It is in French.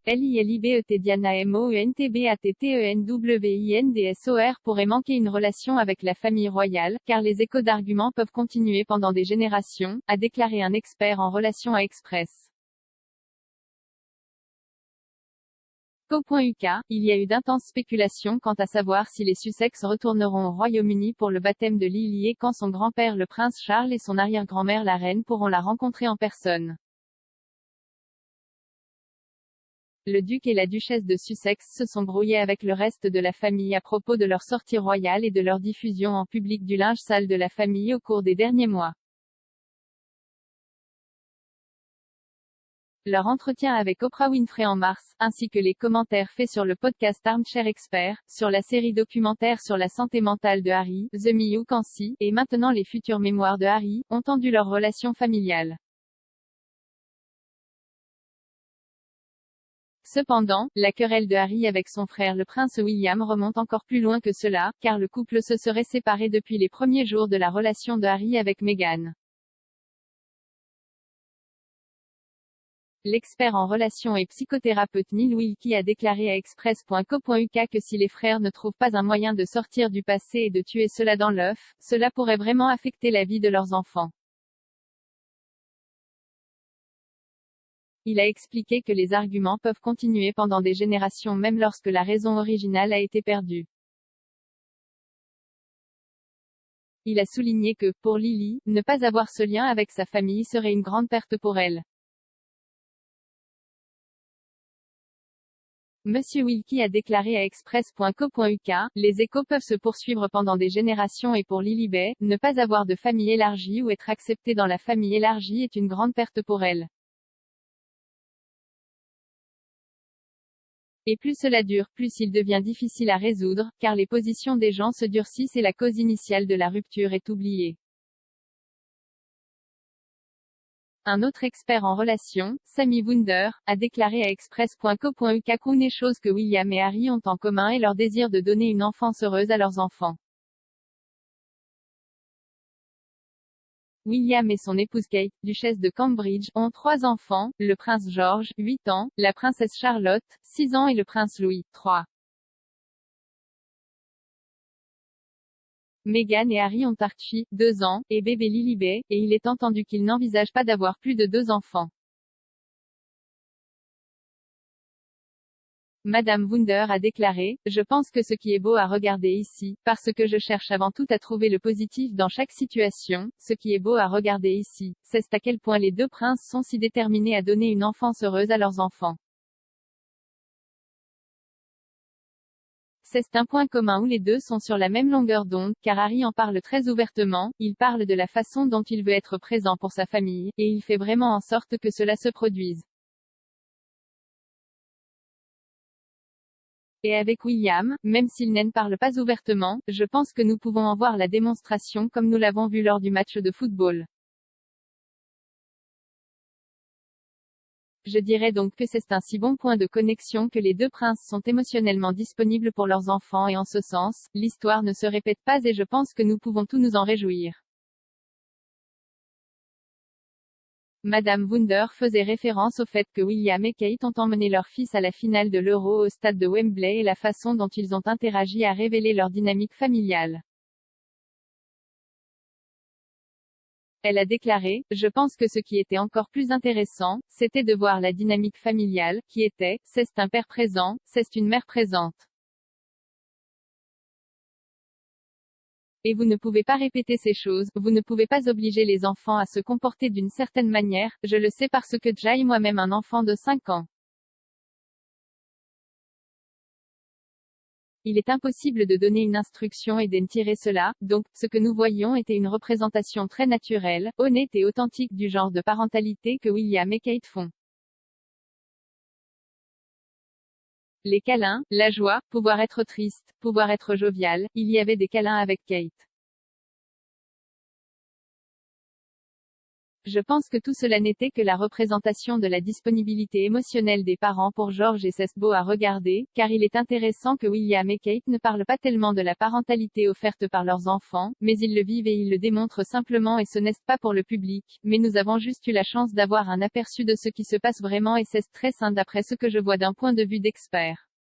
LILIBET Diana MOUNTBATTENWINDSOR pourrait manquer une relation avec la famille royale, car les échos d'arguments peuvent continuer pendant des générations, a déclaré un expert en relations à Express. Co.uk, il y a eu d'intenses spéculations quant à savoir si les Sussex retourneront au Royaume-Uni pour le baptême de Lily et quand son grand-père le prince Charles et son arrière-grand-mère la reine pourront la rencontrer en personne. Le duc et la duchesse de Sussex se sont brouillés avec le reste de la famille à propos de leur sortie royale et de leur diffusion en public du linge sale de la famille au cours des derniers mois. Leur entretien avec Oprah Winfrey en mars, ainsi que les commentaires faits sur le podcast Armchair Expert, sur la série documentaire sur la santé mentale de Harry, The Me You Can See, et maintenant les futures mémoires de Harry, ont tendu leur relation familiale. Cependant, la querelle de Harry avec son frère le prince William remonte encore plus loin que cela, car le couple se serait séparé depuis les premiers jours de la relation de Harry avec Meghan. L'expert en relations et psychothérapeute Neil Wilkie a déclaré à Express.co.uk que si les frères ne trouvent pas un moyen de sortir du passé et de tuer cela dans l'œuf, cela pourrait vraiment affecter la vie de leurs enfants. Il a expliqué que les arguments peuvent continuer pendant des générations même lorsque la raison originale a été perdue. Il a souligné que, pour Lily, ne pas avoir ce lien avec sa famille serait une grande perte pour elle. Monsieur Wilkie a déclaré à Express.co.uk, les échos peuvent se poursuivre pendant des générations et pour Lilibet, ne pas avoir de famille élargie ou être acceptée dans la famille élargie est une grande perte pour elle. Et plus cela dure, plus il devient difficile à résoudre, car les positions des gens se durcissent et la cause initiale de la rupture est oubliée. Un autre expert en relations, Sammy Wunder, a déclaré à Express.co.uk qu'une chose que William et Harry ont en commun est leur désir de donner une enfance heureuse à leurs enfants. William et son épouse Kate, duchesse de Cambridge, ont 3 enfants, le prince George, 8 ans, la princesse Charlotte, 6 ans et le prince Louis, 3. Meghan et Harry ont Archie, 2 ans, et bébé Lilibet, et il est entendu qu'ils n'envisagent pas d'avoir plus de 2 enfants. Madame Wunder a déclaré, « Je pense que ce qui est beau à regarder ici, parce que je cherche avant tout à trouver le positif dans chaque situation, ce qui est beau à regarder ici, c'est à quel point les 2 princes sont si déterminés à donner une enfance heureuse à leurs enfants. C'est un point commun où les deux sont sur la même longueur d'onde, car Harry en parle très ouvertement, il parle de la façon dont il veut être présent pour sa famille, et il fait vraiment en sorte que cela se produise. Et avec William, même s'il n'en parle pas ouvertement, je pense que nous pouvons en voir la démonstration comme nous l'avons vu lors du match de football. Je dirais donc que c'est un si bon point de connexion que les 2 princes sont émotionnellement disponibles pour leurs enfants et en ce sens, l'histoire ne se répète pas et je pense que nous pouvons tous nous en réjouir. Madame Wunder faisait référence au fait que William et Kate ont emmené leur fils à la finale de l'Euro au stade de Wembley et la façon dont ils ont interagi a révélé leur dynamique familiale. Elle a déclaré, « Je pense que ce qui était encore plus intéressant, c'était de voir la dynamique familiale, qui était, c'est un père présent, c'est une mère présente. Et vous ne pouvez pas répéter ces choses, vous ne pouvez pas obliger les enfants à se comporter d'une certaine manière, je le sais parce que j'ai moi-même un enfant de 5 ans. Il est impossible de donner une instruction et d'en tirer cela, donc, ce que nous voyions était une représentation très naturelle, honnête et authentique du genre de parentalité que William et Kate font. Les câlins, la joie, pouvoir être triste, pouvoir être jovial, il y avait des câlins avec Kate. Je pense que tout cela n'était que la représentation de la disponibilité émotionnelle des parents pour George et c'est beau à regarder, car il est intéressant que William et Kate ne parlent pas tellement de la parentalité offerte par leurs enfants, mais ils le vivent et ils le démontrent simplement et ce n'est pas pour le public, mais nous avons juste eu la chance d'avoir un aperçu de ce qui se passe vraiment et c'est très sain d'après ce que je vois d'un point de vue d'expert.